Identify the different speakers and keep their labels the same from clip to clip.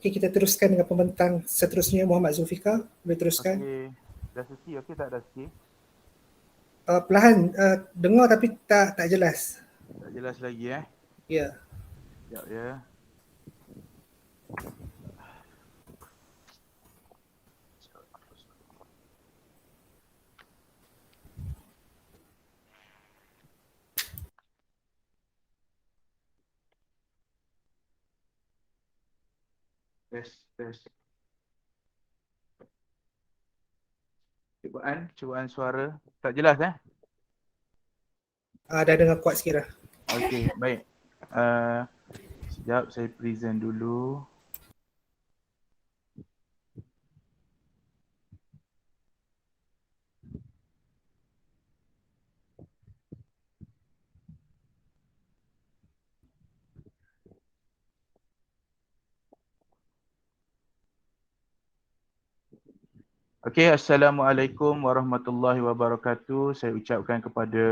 Speaker 1: Okey, kita teruskan dengan pembentang seterusnya, Muhammad Zulfikar. Boleh teruskan.
Speaker 2: Okey. Dah sesi, okey tak dah sesi?
Speaker 1: Perlahan, dengar tapi tak jelas.
Speaker 2: Tak jelas lagi
Speaker 1: Ya.
Speaker 2: Sekejap ya. Tes. Cubaan suara. Tak jelas
Speaker 1: Dah dengar kuat sikit dah.
Speaker 2: Okey, baik. Sekejap saya present dulu. Okey, Assalamualaikum warahmatullahi wabarakatuh. Saya ucapkan kepada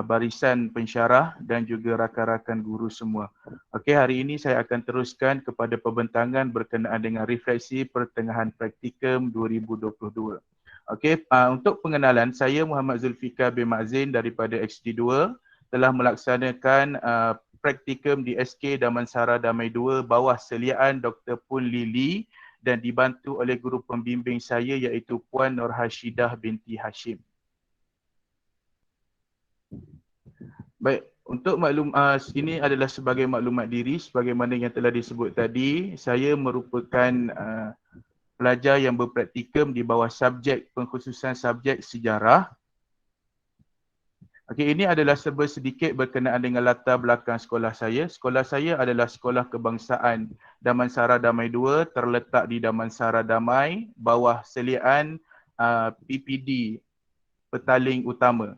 Speaker 2: barisan pensyarah dan juga rakan-rakan guru semua. Okey, hari ini saya akan teruskan kepada pembentangan berkenaan dengan refleksi pertengahan praktikum 2022. Okey, untuk pengenalan, saya Muhammad Zulfikar bin Mazin daripada XD2 telah melaksanakan praktikum di SK Damansara Damai 2 bawah seliaan Dr. Pun Lili dan dibantu oleh guru pembimbing saya iaitu Puan Nur Hashidah binti Hashim. Baik, untuk ini adalah sebagai maklumat diri sebagaimana yang telah disebut tadi, saya merupakan pelajar yang berpraktikum di bawah subjek pengkhususan subjek sejarah. Okey, ini adalah sedikit berkenaan dengan latar belakang sekolah saya. Sekolah saya adalah Sekolah Kebangsaan Damansara Damai 2 terletak di Damansara Damai bawah seliaan PPD Petaling Utama.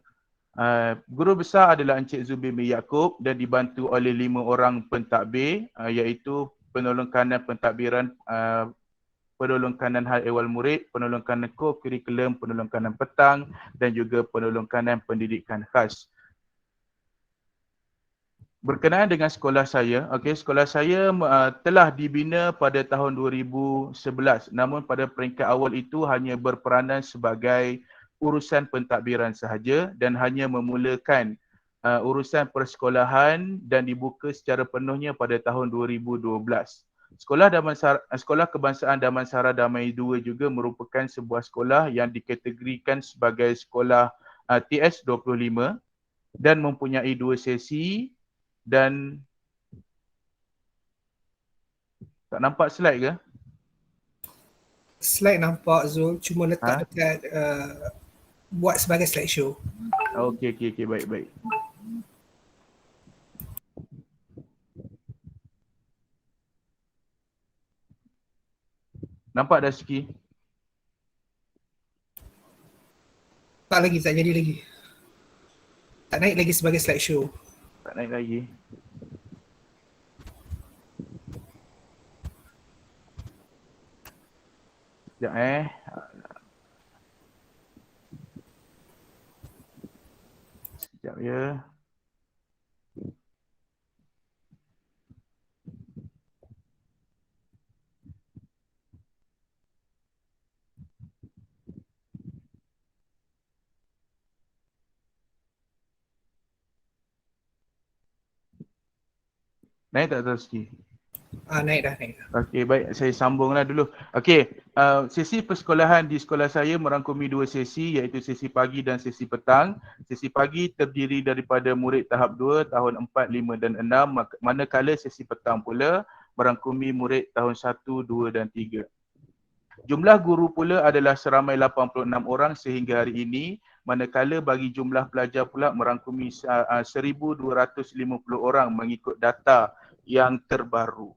Speaker 2: Guru besar adalah Encik Zubir bin Yaakob dan dibantu oleh 5 orang pentadbir iaitu penolong kanan pentadbiran, penolong kanan hal ehwal murid, penolong kanan co-curriculum, penolong kanan petang dan juga penolong kanan pendidikan khas. Berkenaan dengan sekolah saya, sekolah saya telah dibina pada tahun 2011 namun pada peringkat awal itu hanya berperanan sebagai urusan pentadbiran sahaja dan hanya memulakan urusan persekolahan dan dibuka secara penuhnya pada tahun 2012. Sekolah Kebangsaan Damansara Damai 2 juga merupakan sebuah sekolah yang dikategorikan sebagai sekolah TS 25 dan mempunyai 2 sesi dan tak nampak slide ke?
Speaker 1: Slide nampak Zul, cuma letak dekat buat sebagai slideshow.
Speaker 2: Okey, baik. Nampak dah sikit?
Speaker 1: Tak lagi, tak jadi lagi. Tak naik lagi sebagai slideshow.
Speaker 2: Tak naik lagi. Sekejap Sekejap ya. Naik tak terus sikit?
Speaker 1: Naik dah.
Speaker 2: Okey, baik. Saya sambunglah dulu. Okey, sesi persekolahan di sekolah saya merangkumi 2 sesi iaitu sesi pagi dan sesi petang. Sesi pagi terdiri daripada murid tahap 2, tahun 4, 5 dan 6, manakala sesi petang pula merangkumi murid tahun 1, 2 dan 3. Jumlah guru pula adalah seramai 86 orang sehingga hari ini, manakala bagi jumlah pelajar pula merangkumi 1,250 orang mengikut data yang terbaru.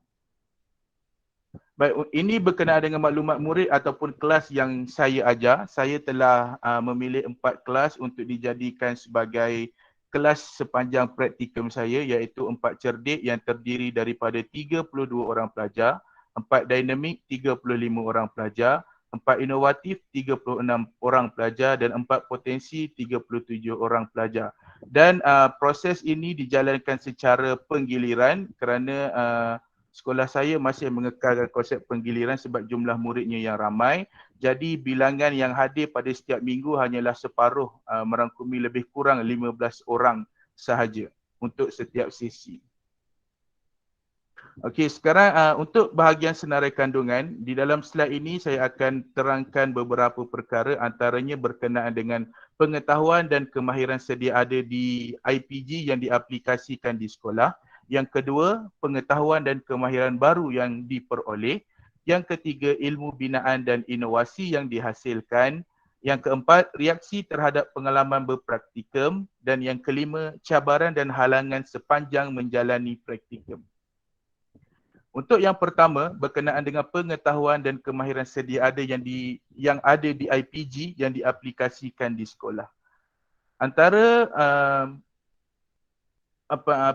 Speaker 2: Baik, ini berkenaan dengan maklumat murid ataupun kelas yang saya ajar. Saya telah memilih 4 kelas untuk dijadikan sebagai kelas sepanjang praktikum saya iaitu 4 cerdik yang terdiri daripada 32 orang pelajar, 4 dinamik 35 orang pelajar, 4 inovatif 36 orang pelajar dan 4 potensi 37 orang pelajar. Dan proses ini dijalankan secara penggiliran kerana sekolah saya masih mengekalkan konsep penggiliran sebab jumlah muridnya yang ramai. Jadi bilangan yang hadir pada setiap minggu hanyalah separuh, merangkumi lebih kurang 15 orang sahaja untuk setiap sesi. Okey, sekarang untuk bahagian senarai kandungan, di dalam slide ini saya akan terangkan beberapa perkara, antaranya berkenaan dengan pengetahuan dan kemahiran sedia ada di IPG yang diaplikasikan di sekolah. Yang kedua, pengetahuan dan kemahiran baru yang diperoleh. Yang ketiga, ilmu binaan dan inovasi yang dihasilkan. Yang keempat, reaksi terhadap pengalaman berpraktikum. Dan yang kelima, cabaran dan halangan sepanjang menjalani praktikum. Untuk yang pertama, berkenaan dengan pengetahuan dan kemahiran sedia ada yang ada di IPG yang diaplikasikan di sekolah. Antara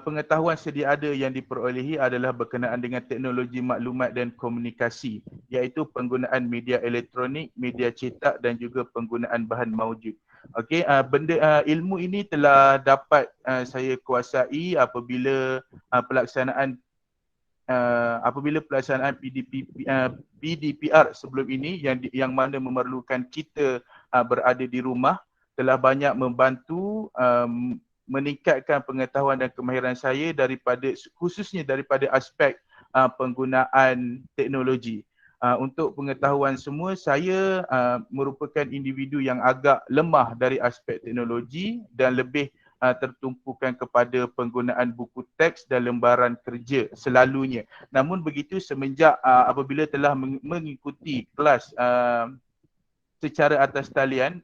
Speaker 2: pengetahuan sedia ada yang diperolehi adalah berkenaan dengan teknologi maklumat dan komunikasi, iaitu penggunaan media elektronik, media cetak dan juga penggunaan bahan maujud. Okey, ilmu ini telah dapat saya kuasai apabila pelaksanaan PDPR sebelum ini yang mana memerlukan kita berada di rumah, telah banyak membantu meningkatkan pengetahuan dan kemahiran saya khususnya daripada aspek penggunaan teknologi. Untuk pengetahuan semua, saya merupakan individu yang agak lemah dari aspek teknologi dan lebih tertumpukan kepada penggunaan buku teks dan lembaran kerja selalunya. Namun begitu, semenjak apabila telah mengikuti kelas secara atas talian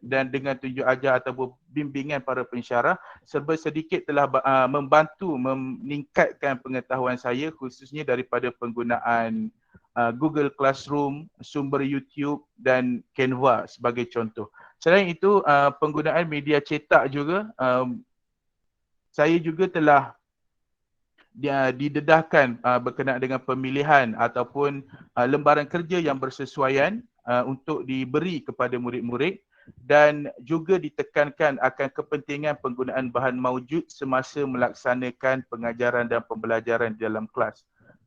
Speaker 2: dan dengan tunjuk ajar atau bimbingan para pensyarah, serba sedikit telah membantu meningkatkan pengetahuan saya, khususnya daripada penggunaan Google Classroom, sumber YouTube dan Canva sebagai contoh. Selain itu, penggunaan media cetak juga, saya juga telah didedahkan berkenaan dengan pemilihan ataupun lembaran kerja yang bersesuaian untuk diberi kepada murid-murid, dan juga ditekankan akan kepentingan penggunaan bahan maujud semasa melaksanakan pengajaran dan pembelajaran di dalam kelas.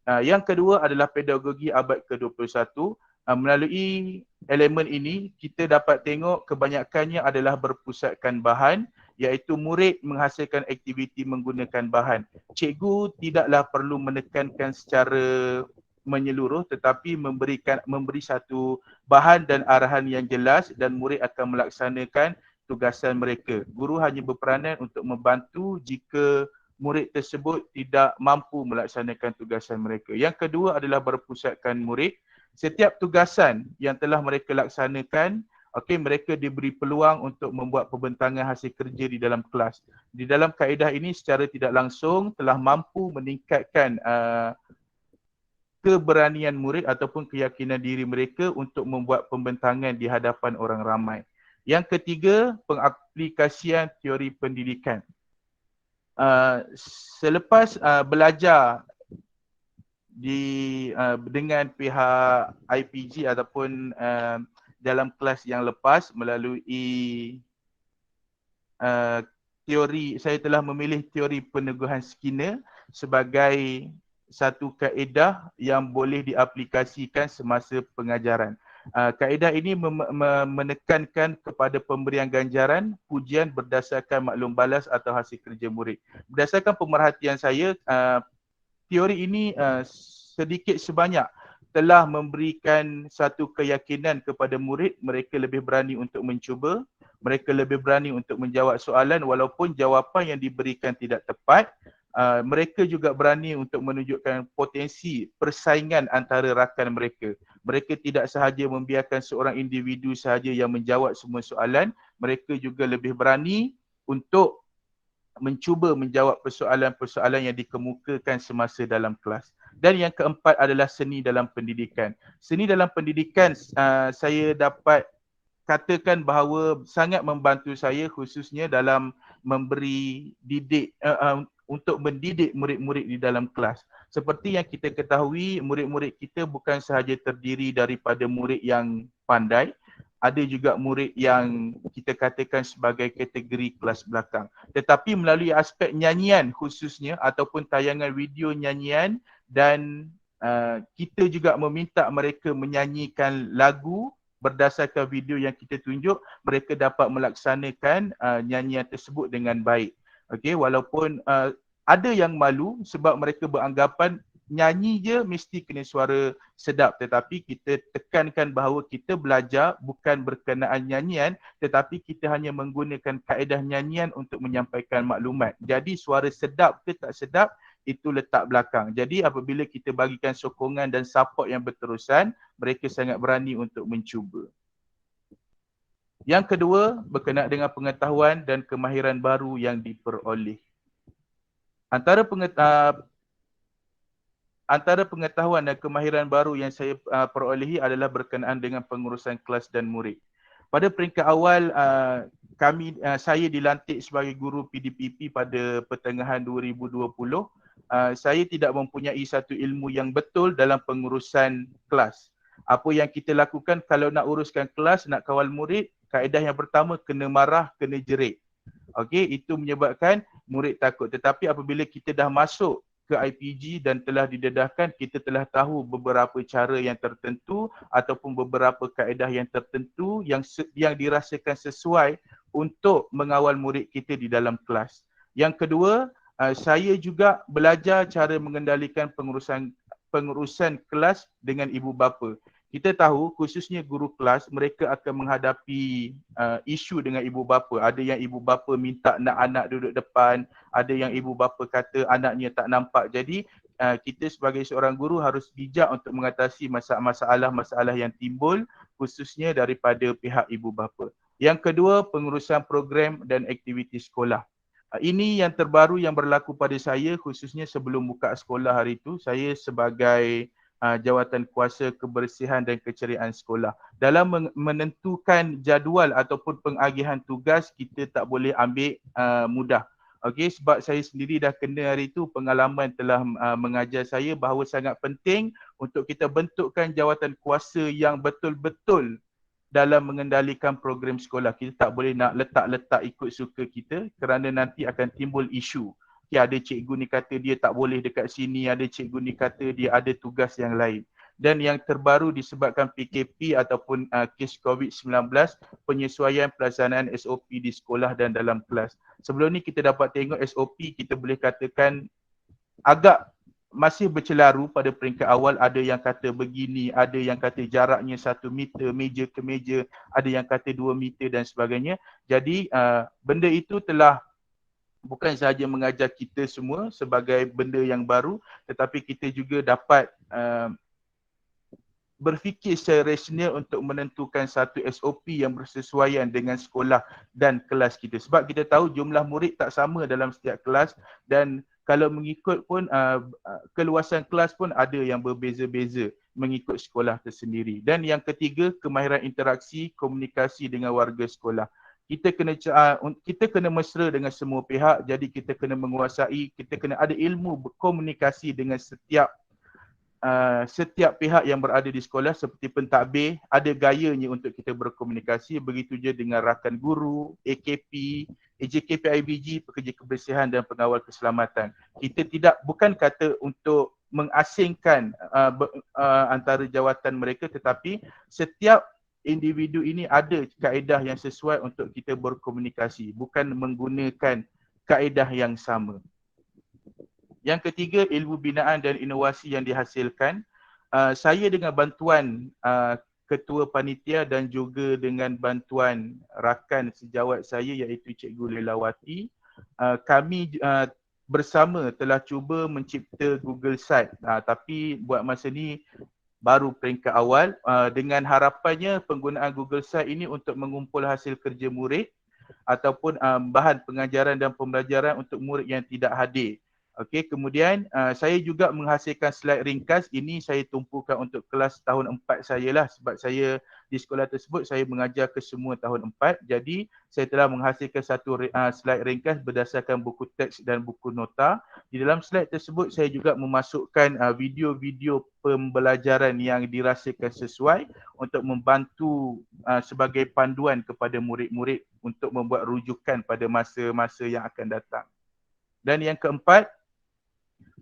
Speaker 2: Yang kedua adalah pedagogi abad ke-21. Melalui elemen ini, kita dapat tengok kebanyakannya adalah berpusatkan bahan, iaitu murid menghasilkan aktiviti menggunakan bahan. Cikgu tidaklah perlu menekankan secara menyeluruh, tetapi memberi satu bahan dan arahan yang jelas dan murid akan melaksanakan tugasan mereka. Guru hanya berperanan untuk membantu jika murid tersebut tidak mampu melaksanakan tugasan mereka. Yang kedua adalah berpusatkan murid. Setiap tugasan yang telah mereka laksanakan, mereka diberi peluang untuk membuat pembentangan hasil kerja di dalam kelas. Di dalam kaedah ini secara tidak langsung telah mampu meningkatkan keberanian murid ataupun keyakinan diri mereka untuk membuat pembentangan di hadapan orang ramai. Yang ketiga, pengaplikasian teori pendidikan. Selepas belajar dengan pihak IPG ataupun dalam kelas yang lepas melalui teori, saya telah memilih teori peneguhan Skinner sebagai satu kaedah yang boleh diaplikasikan semasa pengajaran. Kaedah ini menekankan kepada pemberian ganjaran, pujian berdasarkan maklum balas atau hasil kerja murid. Berdasarkan pemerhatian saya, teori ini sedikit sebanyak telah memberikan satu keyakinan kepada murid, mereka lebih berani untuk mencuba, mereka lebih berani untuk menjawab soalan walaupun jawapan yang diberikan tidak tepat. Mereka juga berani untuk menunjukkan potensi persaingan antara rakan mereka. Mereka tidak sahaja membiarkan seorang individu sahaja yang menjawab semua soalan, mereka juga lebih berani untuk mencuba menjawab persoalan-persoalan yang dikemukakan semasa dalam kelas. Dan yang keempat adalah seni dalam pendidikan. Seni dalam pendidikan saya dapat katakan bahawa sangat membantu saya, khususnya dalam memberi untuk mendidik murid-murid di dalam kelas. Seperti yang kita ketahui, murid-murid kita bukan sahaja terdiri daripada murid yang pandai, ada juga murid yang kita katakan sebagai kategori kelas belakang. Tetapi melalui aspek nyanyian khususnya ataupun tayangan video nyanyian dan kita juga meminta mereka menyanyikan lagu berdasarkan video yang kita tunjuk. Mereka dapat melaksanakan nyanyian tersebut dengan baik. Okey, walaupun ada yang malu sebab mereka beranggapan nyanyi je mesti kena suara sedap, tetapi kita tekankan bahawa kita belajar bukan berkenaan nyanyian, tetapi kita hanya menggunakan kaedah nyanyian untuk menyampaikan maklumat. Jadi suara sedap ke tak sedap itu letak belakang. Jadi apabila kita bagikan sokongan dan support yang berterusan, mereka sangat berani untuk mencuba. Yang kedua, berkenaan dengan pengetahuan dan kemahiran baru yang diperoleh. Antara pengetahuan dan kemahiran baru yang saya perolehi adalah berkenaan dengan pengurusan kelas dan murid. Pada peringkat awal, saya dilantik sebagai guru PDPP pada pertengahan 2020. Saya tidak mempunyai satu ilmu yang betul dalam pengurusan kelas. Apa yang kita lakukan kalau nak uruskan kelas, nak kawal murid, kaedah yang pertama kena marah, kena jerit. Okey, itu menyebabkan murid takut. Tetapi apabila kita dah masuk ke IPG dan telah didedahkan, kita telah tahu beberapa cara yang tertentu ataupun beberapa kaedah yang tertentu yang dirasakan sesuai untuk mengawal murid kita di dalam kelas. Yang kedua, saya juga belajar cara mengendalikan pengurusan kelas dengan ibu bapa. Kita tahu khususnya guru kelas, mereka akan menghadapi isu dengan ibu bapa. Ada yang ibu bapa minta nak anak duduk depan, ada yang ibu bapa kata anaknya tak nampak. Jadi kita sebagai seorang guru harus bijak untuk mengatasi masalah-masalah yang timbul khususnya daripada pihak ibu bapa. Yang kedua, pengurusan program dan aktiviti sekolah. Ini yang terbaru yang berlaku pada saya khususnya sebelum buka sekolah hari itu. Saya sebagai jawatan kuasa kebersihan dan keceriaan sekolah. Dalam menentukan jadual ataupun pengagihan tugas, kita tak boleh ambil mudah. Okey, sebab saya sendiri dah kena hari itu, pengalaman telah mengajar saya bahawa sangat penting untuk kita bentukkan jawatan kuasa yang betul-betul dalam mengendalikan program sekolah. Kita tak boleh nak letak-letak ikut suka kita kerana nanti akan timbul isu. Okay, ada cikgu ni kata dia tak boleh dekat sini, ada cikgu ni kata dia ada tugas yang lain. Dan yang terbaru disebabkan PKP ataupun kes COVID-19, penyesuaian pelaksanaan SOP di sekolah dan dalam kelas. Sebelum ni kita dapat tengok SOP, kita boleh katakan agak masih bercelaru pada peringkat awal. Ada yang kata begini, ada yang kata jaraknya 1 meter, meja ke meja, ada yang kata 2 meter dan sebagainya. Jadi benda itu telah bukan sahaja mengajar kita semua sebagai benda yang baru, tetapi kita juga dapat berfikir secara rasional untuk menentukan satu SOP yang bersesuaian dengan sekolah dan kelas kita. Sebab kita tahu jumlah murid tak sama dalam setiap kelas dan kalau mengikut pun keluasan kelas pun ada yang berbeza-beza mengikut sekolah tersendiri. Dan yang ketiga, kemahiran interaksi, komunikasi dengan warga sekolah. Kita kena mesra dengan semua pihak, jadi kita kena menguasai, kita kena ada ilmu berkomunikasi dengan setiap pihak yang berada di sekolah. Seperti pentadbir, ada gayanya untuk kita berkomunikasi. Begitu je dengan rakan guru, AKP, AJKP IBG, pekerja kebersihan dan pengawal keselamatan. Kita bukan kata untuk mengasingkan antara jawatan mereka, tetapi setiap individu ini ada kaedah yang sesuai untuk kita berkomunikasi, bukan menggunakan kaedah yang sama. Yang ketiga, ilmu binaan dan inovasi yang dihasilkan. Saya dengan bantuan ketua panitia dan juga dengan bantuan rakan sejawat saya iaitu Cikgu Lelawati, kami bersama telah cuba mencipta Google Site. Tapi buat masa ni baru peringkat awal, dengan harapannya penggunaan Google Site ini untuk mengumpul hasil kerja murid ataupun bahan pengajaran dan pembelajaran untuk murid yang tidak hadir. Okey, kemudian saya juga menghasilkan slide ringkas. Ini saya tumpukan untuk kelas tahun 4 saya lah, sebab saya di sekolah tersebut saya mengajar ke semua tahun 4. Jadi saya telah menghasilkan satu slide ringkas berdasarkan buku teks dan buku nota. Di dalam slide tersebut saya juga memasukkan video-video pembelajaran yang dirasakan sesuai untuk membantu sebagai panduan kepada murid-murid untuk membuat rujukan pada masa-masa yang akan datang. Dan yang keempat,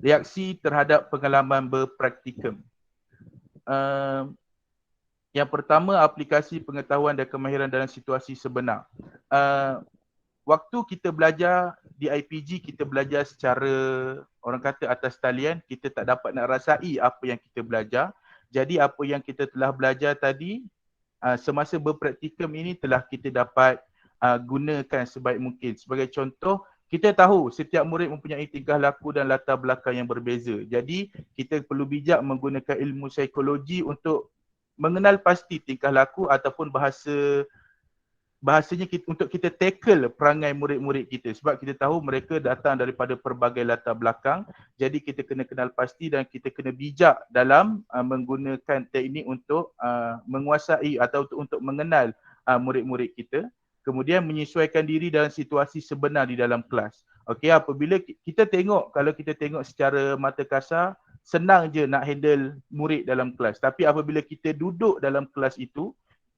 Speaker 2: Reaksi terhadap pengalaman berpraktikum. Yang pertama, aplikasi pengetahuan dan kemahiran dalam situasi sebenar. Waktu kita belajar di IPG, kita belajar secara orang kata atas talian, kita tak dapat nak rasai apa yang kita belajar. Jadi apa yang kita telah belajar tadi, semasa berpraktikum ini telah kita dapat gunakan sebaik mungkin. Sebagai contoh, kita tahu setiap murid mempunyai tingkah laku dan latar belakang yang berbeza. Jadi kita perlu bijak menggunakan ilmu psikologi untuk mengenal pasti tingkah laku ataupun bahasanya untuk kita tackle perangai murid-murid kita, sebab kita tahu mereka datang daripada pelbagai latar belakang. Jadi kita kena kenal pasti dan kita kena bijak dalam menggunakan teknik untuk menguasai atau untuk mengenal murid-murid kita. Kemudian menyesuaikan diri dalam situasi sebenar di dalam kelas. Okey, apabila kita tengok, kalau kita tengok secara mata kasar, senang je nak handle murid dalam kelas. Tapi apabila kita duduk dalam kelas itu,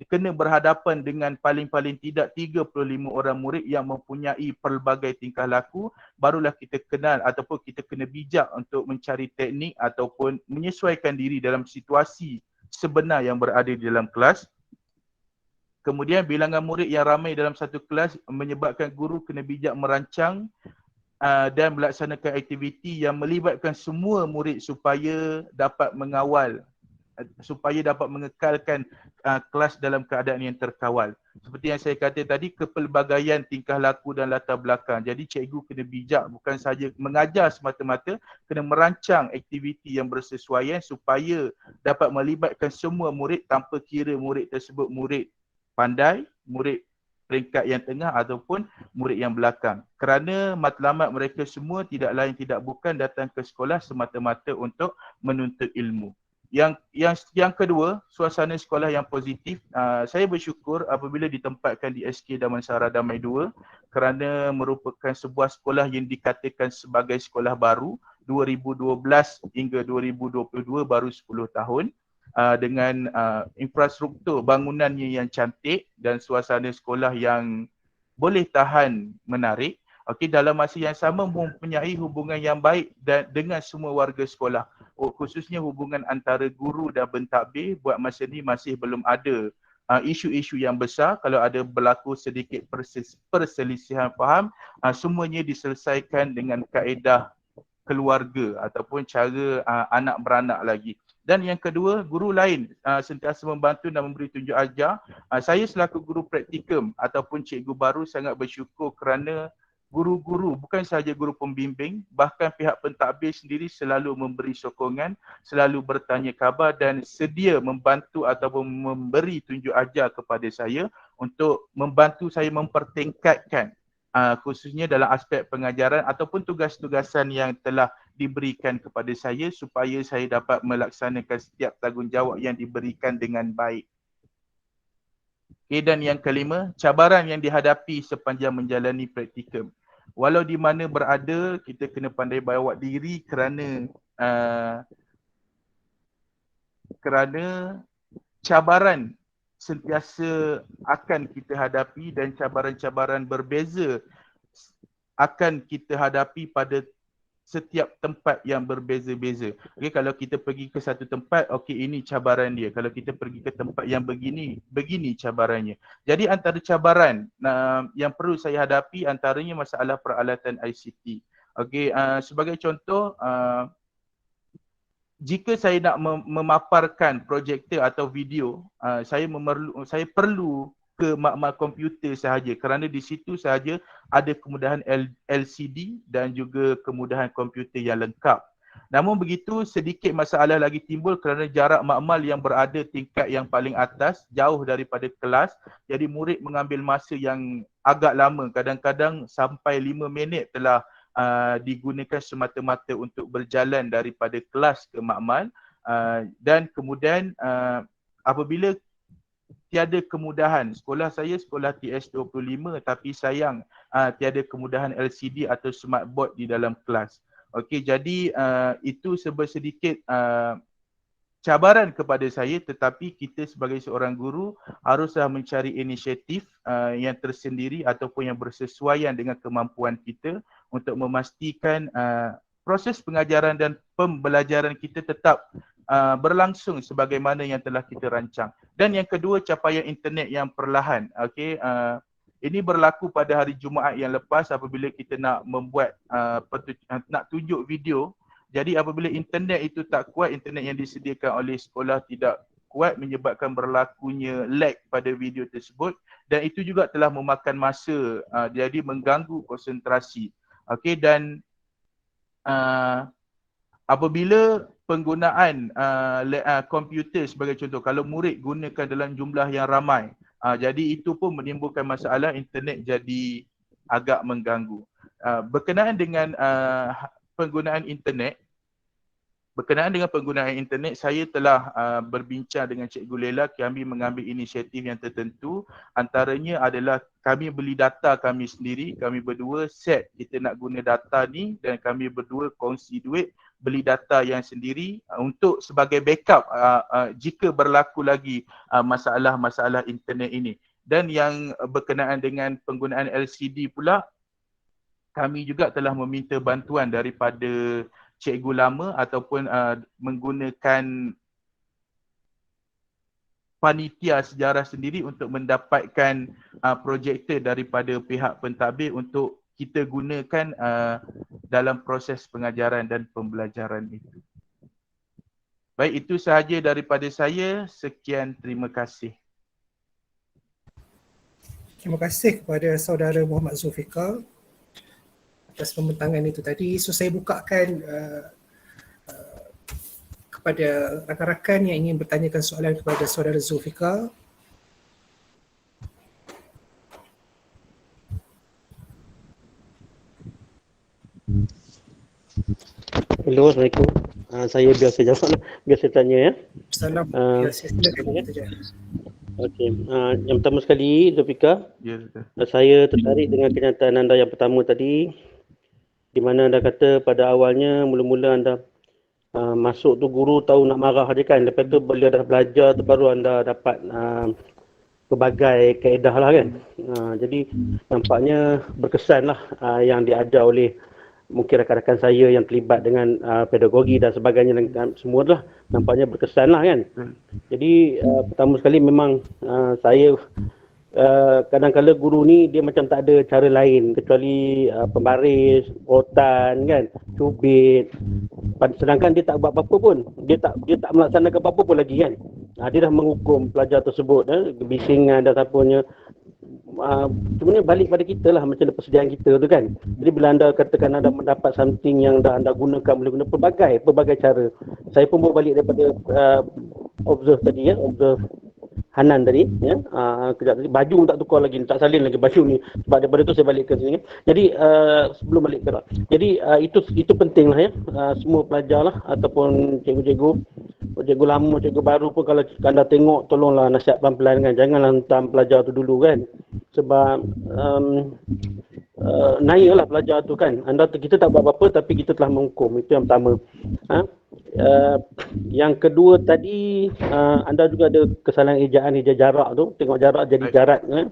Speaker 2: kena berhadapan dengan paling-paling tidak 35 orang murid yang mempunyai pelbagai tingkah laku, barulah kita kenal ataupun kita kena bijak untuk mencari teknik ataupun menyesuaikan diri dalam situasi sebenar yang berada di dalam kelas. Kemudian bilangan murid yang ramai dalam satu kelas menyebabkan guru kena bijak merancang dan melaksanakan aktiviti yang melibatkan semua murid supaya dapat mengawal, supaya dapat mengekalkan kelas dalam keadaan yang terkawal. Seperti yang saya kata tadi, kepelbagaian tingkah laku dan latar belakang. Jadi cikgu kena bijak, bukan saja mengajar semata-mata, kena merancang aktiviti yang bersesuaian supaya dapat melibatkan semua murid tanpa kira murid tersebut murid pandai, murid peringkat yang tengah ataupun murid yang belakang. Kerana matlamat mereka semua tidak lain tidak bukan datang ke sekolah semata-mata untuk menuntut ilmu. Yang kedua, suasana sekolah yang positif. Saya bersyukur apabila ditempatkan di SK Damansara Damai 2 kerana merupakan sebuah sekolah yang dikatakan sebagai sekolah baru 2012 hingga 2022, baru 10 tahun. Dengan infrastruktur bangunannya yang cantik dan suasana sekolah yang boleh tahan menarik. Okey, dalam masa yang sama mempunyai hubungan yang baik dengan semua warga sekolah. Khususnya hubungan antara guru dan pentadbir. Buat masa ni masih belum ada isu-isu yang besar. Kalau ada berlaku sedikit perselisihan faham, semuanya diselesaikan dengan kaedah keluarga ataupun cara anak beranak lagi. Dan yang kedua, guru lain sentiasa membantu dan memberi tunjuk ajar. Saya selaku guru praktikum ataupun cikgu baru sangat bersyukur kerana guru-guru, bukan sahaja guru pembimbing, bahkan pihak pentadbir sendiri selalu memberi sokongan, selalu bertanya khabar dan sedia membantu ataupun memberi tunjuk ajar kepada saya untuk membantu saya mempertingkatkan khususnya dalam aspek pengajaran ataupun tugas-tugasan yang telah diberikan kepada saya supaya saya dapat melaksanakan setiap tanggungjawab yang diberikan dengan baik. Okay, dan yang kelima, cabaran yang dihadapi sepanjang menjalani praktikum. Walau di mana berada, kita kena pandai bawa diri kerana cabaran sentiasa akan kita hadapi dan cabaran-cabaran berbeza akan kita hadapi pada setiap tempat yang berbeza-beza. Okey, kalau kita pergi ke satu tempat, okey, ini cabaran dia. Kalau kita pergi ke tempat yang begini, begini cabarannya. Jadi antara cabaran yang perlu saya hadapi antaranya masalah peralatan ICT. Okey, sebagai contoh, jika saya nak memaparkan projektor atau video, saya perlu ke makmal komputer sahaja kerana di situ sahaja ada kemudahan LCD dan juga kemudahan komputer yang lengkap. Namun begitu, sedikit masalah lagi timbul kerana jarak makmal yang berada tingkat yang paling atas, jauh daripada kelas. Jadi murid mengambil masa yang agak lama, kadang-kadang sampai 5 minit telah digunakan semata-mata untuk berjalan daripada kelas ke makmal. Dan kemudian apabila tiada kemudahan, sekolah saya sekolah TS25 tapi sayang tiada kemudahan LCD atau smart board di dalam kelas. Okey, jadi itu sedikit cabaran kepada saya, tetapi kita sebagai seorang guru haruslah mencari inisiatif yang tersendiri ataupun yang bersesuaian dengan kemampuan kita untuk memastikan proses pengajaran dan pembelajaran kita tetap berlangsung sebagaimana yang telah kita rancang. Dan yang kedua, capaian internet yang perlahan. Okey, ini berlaku pada hari Jumaat yang lepas apabila kita nak membuat nak tunjuk video. Jadi apabila internet itu tak kuat, internet yang disediakan oleh sekolah tidak kuat menyebabkan berlakunya lag pada video tersebut, dan itu juga telah memakan masa, jadi mengganggu konsentrasi. Okey, dan apabila penggunaan komputer sebagai contoh, kalau murid gunakan dalam jumlah yang ramai, jadi itu pun menimbulkan masalah, internet jadi agak mengganggu. Berkenaan dengan penggunaan internet, saya telah berbincang dengan Cikgu Lela. Kami mengambil inisiatif yang tertentu. Antaranya adalah kami beli data kami sendiri. Kami berdua set kita nak guna data ni, dan kami berdua kongsi duit beli data yang sendiri untuk sebagai backup jika berlaku lagi masalah-masalah internet ini. Dan yang berkenaan dengan penggunaan LCD pula, kami juga telah meminta bantuan daripada cikgu lama ataupun menggunakan panitia sejarah sendiri untuk mendapatkan projektor daripada pihak pentadbir untuk kita gunakan dalam proses pengajaran dan pembelajaran itu. Baik, itu sahaja daripada saya. Sekian, terima kasih.
Speaker 1: Terima kasih kepada saudara Muhammad Zulfikar atas pembentangan itu tadi. So saya bukakan kepada rakan-rakan yang ingin bertanyakan soalan kepada saudara Zulfikar.
Speaker 3: Hello, Assalamualaikum. Saya biasa jawab, biasa tanya ya.
Speaker 1: Salam. Silakan.
Speaker 3: Okey, yang pertama sekali, Zulfikar, saya tertarik dengan kenyataan anda yang pertama tadi, di mana anda kata pada awalnya mula-mula anda masuk tu guru tahu nak marah je kan, lepas tu bila dah belajar tu baru anda dapat pelbagai kaedah lah kan. Jadi nampaknya berkesan lah yang diajar oleh mungkin rakan-rakan saya yang terlibat dengan pedagogi dan sebagainya, dan semua lah nampaknya berkesan lah kan. Jadi pertama sekali memang saya kadang-kadang guru ni dia macam tak ada cara lain kecuali pembaris, rotan kan, cubit. Sedangkan dia tak buat apa-apa pun. Dia tak melaksanakan apa-apa pun lagi kan. Dia dah menghukum pelajar tersebut, kebisingan dan apanya. Sebenarnya balik pada kita lah macam persediaan kita tu kan. Jadi bila anda katakan anda mendapat something yang anda gunakan, boleh guna pelbagai cara. Saya pun bawa balik daripada observe tadi ya, observe Hanan tadi ya. Kejap tadi baju tak tukar lagi, tak salin lagi baju ni. Sebab daripada tu saya balik ke sini. Jadi sebelum balik ke jadi itu penting lah ya. Semua pelajar lah ataupun cikgu lama, cikgu baru pun kalau anda tengok, tolonglah nasihat pelan-pelan kan. Janganlah hentam pelajar tu dulu kan. Sebab naya lah pelajar tu kan. Kita tak buat apa-apa tapi kita telah menghukum. Itu yang pertama. Yang kedua tadi anda juga ada kesalahan ejaan jarak tu. Tengok jarak jadi jarak kan.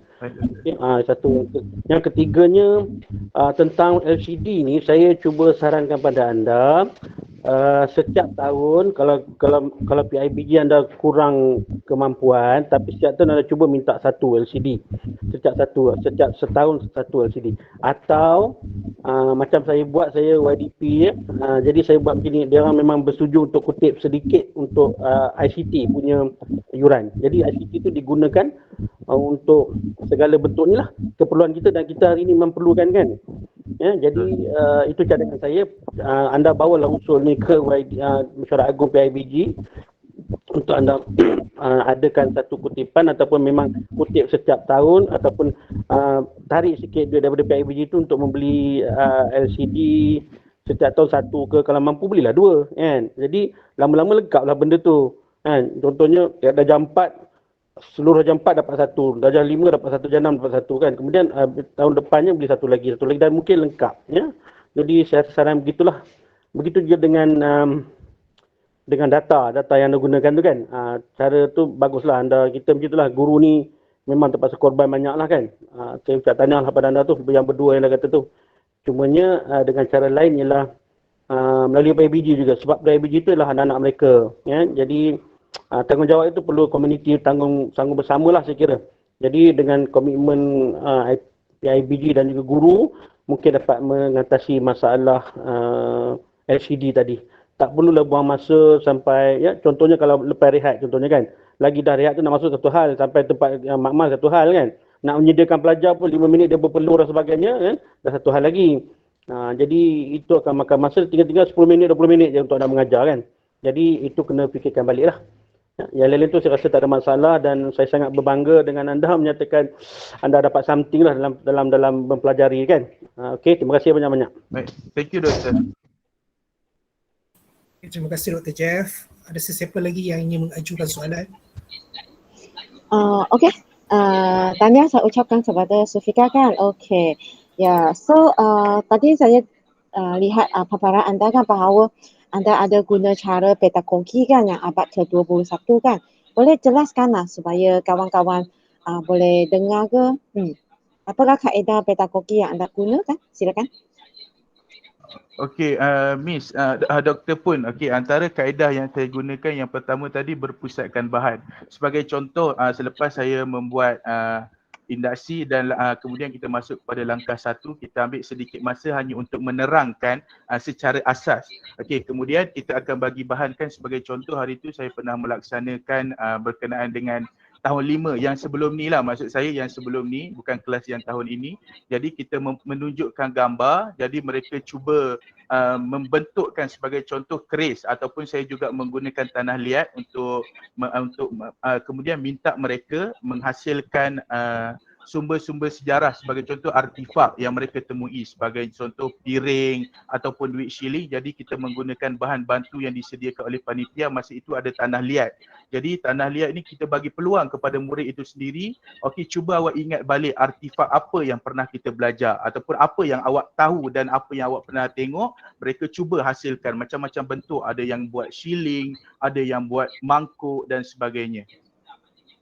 Speaker 3: Satu. Yang ketiganya tentang LCD ni, saya cuba sarankan pada anda setiap tahun kalau PIBG anda kurang kemampuan, tapi setiap tahun anda cuba minta satu LCD. Setiap setahun satu LCD. Atau macam saya buat, saya YDP ya. Jadi saya buat begini, dia orang memang bersetuju untuk kutip sedikit untuk ICT punya yuran. Jadi ICT itu digunakan untuk segala bentuk ni lah keperluan kita, dan kita hari ini memerlukan kan. Ya, jadi itu cadangan saya. Anda bawalah usul ni ke Mesyuarat Agung PIBG untuk anda adakan satu kutipan, ataupun memang kutip setiap tahun, ataupun tarik sikit duit daripada PIBG itu untuk membeli LCD setiap tahun satu ke, kalau mampu belilah dua kan. Jadi lama-lama legaplah benda tu kan. Contohnya darjah 4, seluruh darjah 4 dapat satu, darjah 5 dapat satu, darjah 6 dapat satu kan. Kemudian tahun depannya beli satu lagi, dan mungkin lengkap ya. Jadi saya saran begitulah. Begitu juga dengan data yang anda gunakan tu kan. Cara tu baguslah kita begitulah. Guru ni memang terpaksa korban banyak lah kan. Saya ucap tahniah lah pada anda tu, yang berdua yang dah kata tu. Cumanya dengan cara lain ialah melalui PIBG juga, sebab PIBG itu adalah anak-anak mereka, ya. Jadi tanggungjawab itu perlu komuniti tanggung bersama lah saya kira. Jadi dengan komitmen PIBG dan juga guru mungkin dapat mengatasi masalah LCD tadi. Tak perlulah buang masa sampai, ya, contohnya kalau lepas rehat contohnya kan, lagi dah rehat tu nak masuk satu hal, sampai tempat makmal satu hal kan, nak menyediakan pelajar pun 5 minit dia berpeluh dan sebagainya kan, dah satu hal lagi. Jadi itu akan makan masa, tinggal 10 minit 20 minit je untuk nak mengajar kan. Jadi itu kena fikirkan balik lah. Yang lain tu saya rasa tak ada masalah, dan saya sangat berbangga dengan anda menyatakan anda dapat something lah dalam mempelajari kan. Okey, terima kasih banyak-banyak.
Speaker 2: Baik, thank you Doktor.
Speaker 1: Terima kasih Dr. Jeff. Ada sesiapa lagi yang ingin mengajukan soalan?
Speaker 4: Okey. Tanya saya ucapkan kepada Sufika kan. Okey. Ya, so tadi saya lihat paparan anda kan bahawa anda ada guna cara pedagogi kan yang abad ke-21 kan. Boleh jelaskan lah supaya kawan-kawan boleh dengar ke? Apakah kaedah pedagogi yang anda gunakan? Silakan.
Speaker 2: Okey, Miss, Doktor pun, okey, antara kaedah yang saya gunakan yang pertama tadi berpusatkan bahan. Sebagai contoh, selepas saya membuat induksi dan kemudian kita masuk kepada langkah 1, kita ambil sedikit masa hanya untuk menerangkan secara asas. Okey, kemudian kita akan bagi bahan kan, sebagai contoh hari itu saya pernah melaksanakan berkenaan dengan tahun 5 yang sebelum ni lah, maksud saya yang sebelum ni, bukan kelas yang tahun ini. Jadi kita menunjukkan gambar, jadi mereka cuba membentukkan sebagai contoh keris, ataupun saya juga menggunakan tanah liat untuk kemudian minta mereka menghasilkan sumber-sumber sejarah, sebagai contoh artifak yang mereka temui, sebagai contoh piring ataupun duit shilling. Jadi kita menggunakan bahan bantu yang disediakan oleh panitia, masa itu ada tanah liat. Jadi tanah liat ni kita bagi peluang kepada murid itu sendiri, okey, cuba awak ingat balik artifak apa yang pernah kita belajar, ataupun apa yang awak tahu dan apa yang awak pernah tengok. Mereka cuba hasilkan macam-macam bentuk, ada yang buat shilling, ada yang buat mangkuk dan sebagainya.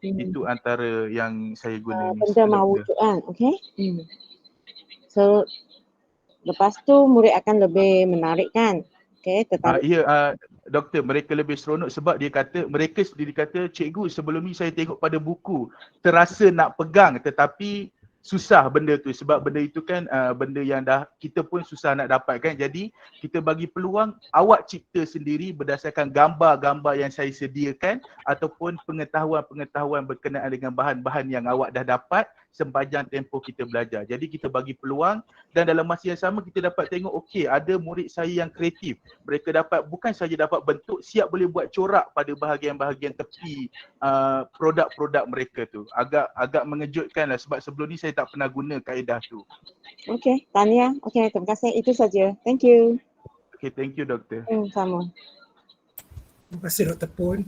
Speaker 2: Itu antara yang saya guna.
Speaker 4: Benda mawujud kan, okey. So lepas tu murid akan lebih menarik kan. Okey, tertarik.
Speaker 2: Doktor, mereka lebih seronok sebab mereka sendiri kata, cikgu sebelum ni saya tengok pada buku, terasa nak pegang tetapi susah benda tu, sebab benda itu kan benda yang dah kita pun susah nak dapatkan. Jadi kita bagi peluang awak cipta sendiri berdasarkan gambar-gambar yang saya sediakan ataupun pengetahuan-pengetahuan berkenaan dengan bahan-bahan yang awak dah dapat sepanjang tempoh kita belajar. Jadi kita bagi peluang, dan dalam masa yang sama kita dapat tengok, okey, ada murid saya yang kreatif. Mereka dapat bukan saja dapat bentuk, siap boleh buat corak pada bahagian-bahagian tepi produk-produk mereka tu. Agak mengejutkan lah, sebab sebelum ni saya tak pernah guna kaedah tu.
Speaker 4: Okey, Tania. Okey, terima kasih. Itu saja. Thank you.
Speaker 2: Okay, thank you Doktor.
Speaker 4: Sama.
Speaker 1: Terima kasih Dr. Pun.